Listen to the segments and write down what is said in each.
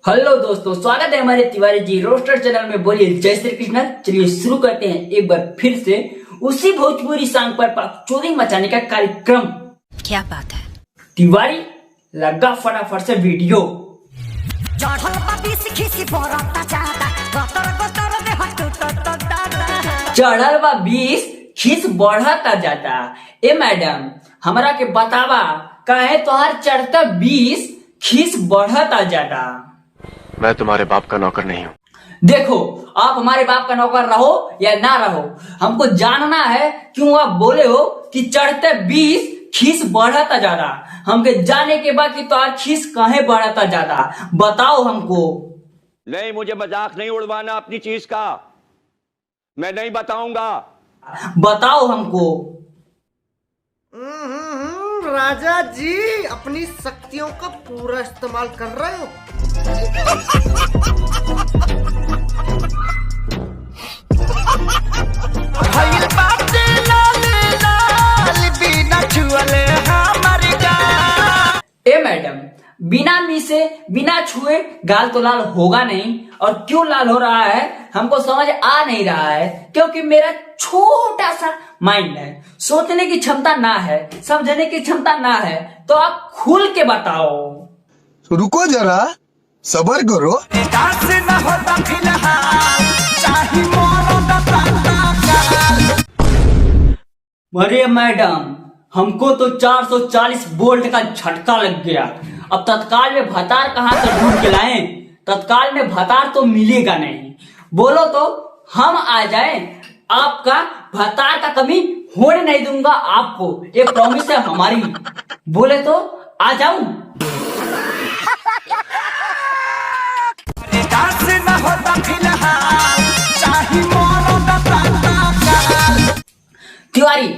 Hello दोस्तों, स्वागत है हमारे तिवारी जी रोस्टर चैनल में। बोलिए जय श्री कृष्ण। चलिए शुरू करते हैं एक बार फिर से उसी भोजपुरी सॉन्ग पर चोरी मचाने का कार्यक्रम। क्या बात है तिवारी लगा फटाफट से वीडियो। चढ़ल बा 20 खीस बढ़ता जाता। ए मैडम हमरा के बतावा काहे तोहार चढ़ता 20 खीस बढ़ता जाता। मैं तुम्हारे बाप का नौकर नहीं हूँ। देखो, आप हमारे बाप का नौकर रहो या ना रहो, हमको जानना है क्यों आप बोले हो कि चढ़ते 20 खीस बढ़ता ज्यादा। हमके जाने के बाद कि तो खीस काहे बढ़ता ज्यादा बताओ हमको। नहीं, मुझे मजाक नहीं उड़वाना अपनी चीज का। मैं नहीं बताऊंगा। बताओ हमको। राजा जी अपनी शक्तियों का पूरा इस्तेमाल कर रहे हो। ए मैडम, बिना मी से बिना छुए गाल तो लाल होगा नहीं। और क्यों लाल हो रहा है हमको समझ आ नहीं रहा है, क्योंकि मेरा छोटा सा माइंड है, सोचने की क्षमता ना है, समझने की क्षमता ना है। तो आप खुल के बताओ। रुको जरा, सबर करो। अरे मैडम, हमको तो 440 वोल्ट का झटका लग गया। अब तत्काल में भतार कहाँ से ढूंढ के लाएं? तत्काल में भतार तो मिलेगा नहीं। बोलो तो हम आ जाएं। आपका भतार का कमी होने नहीं दूंगा आपको, ये प्रॉमिस है हमारी। बोले तो आ जाऊं। तिवारी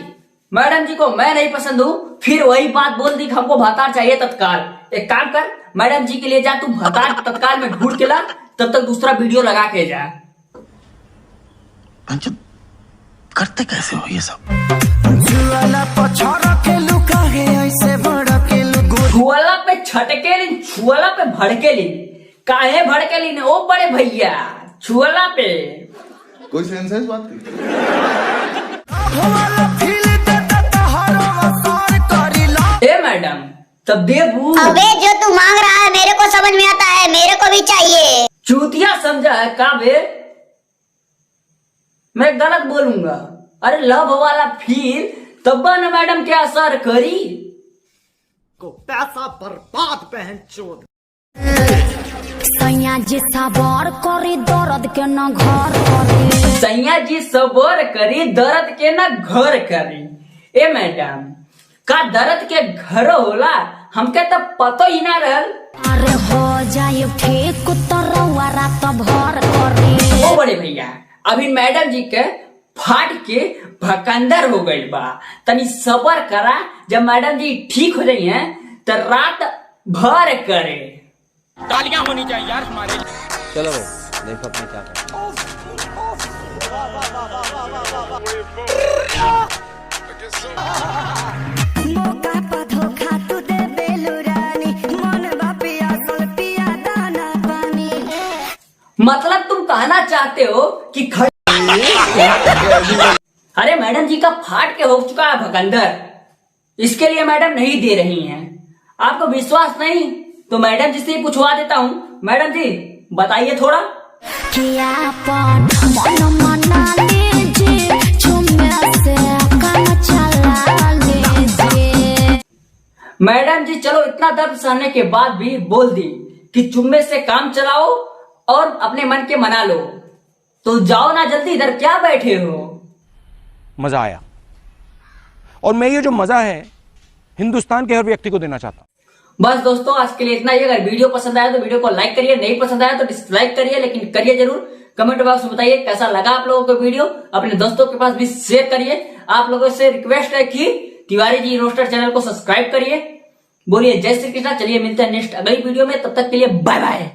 मैडम जी को मैं नहीं पसंद हूँ, फिर वही बात बोल दी कि हमको भतार चाहिए तत्काल। एक काम कर, मैडम जी के लिए जा, तू भतार तत्काल में ढूंढ के ला, तब तक दूसरा वीडियो लगा के जा। करते कैसे हो ये सब? छुअला पे छटके ली, छुअला पे भड़के ली। काहे भड़के ली ओ बड़े भैया? छुअला पे कोई सेंस है इस बात की? ए मैडम, तब देबू। अबे जो तू मांग रहा है मेरे को समझ में आता है, मेरे को भी चाहिए। चूतिया समझा है का बे? मैं गलत बोलूंगा। अरे लव वाला फील तब न मैडम के असर करी। को पैसा बर्बाद पहन चोद। सैया जी सबर करी दर्द के न घर करी। सैया जी सबर करी दर्द के न घर करी। ए मैडम, का दर्द के घर होला हमके तो पतो ही ना रहल। अरे हो जाए ठीक तो रउआ रात भर करी। ओ बड़े भैया, अभी मैडम जी के फाट के भकंदर हो गई बा। तनी सबर करा, जब मैडम जी ठीक हो जाई हैं तो रात भर करे। तालियां होनी चाहिए यार हमारे। चलो भाई देखो अपने क्या करना मतलब तुम कहना चाहते हो कि अरे मैडम जी का फाट के हो चुका है भकंदर, इसके लिए मैडम नहीं दे रही हैं। आपको विश्वास नहीं तो मैडम जी से पूछवा देता हूँ। मैडम जी बताइए थोड़ा। किया मन मना लीजिए, चुम्मे से काम चला लीजिए। मैडम जी चलो, इतना दर्द सहने के बाद भी बोल दी कि चुम्मे से काम चलाओ और अपने मन के मना लो। तो जाओ ना जल्दी, इधर क्या बैठे हो? मजा आया, और मैं ये जो मजा है हिंदुस्तान के हर व्यक्ति को देना चाहता हूं। बस दोस्तों, आज के लिए इतना ही। अगर वीडियो पसंद आया तो वीडियो को लाइक करिए, नहीं पसंद आया तो डिसलाइक करिए, लेकिन करिए जरूर। कमेंट बॉक्स में बताइए कैसा लगा आप लोगों को वीडियो। अपने दोस्तों के पास भी शेयर करिए। आप लोगों से रिक्वेस्ट है कि तिवारी जी रोस्टर चैनल को सब्सक्राइब करिए। बोलिए जय श्री कृष्ण। चलिए मिलते हैं नेक्स्ट अगली वीडियो में, तब तक के लिए बाय बाय।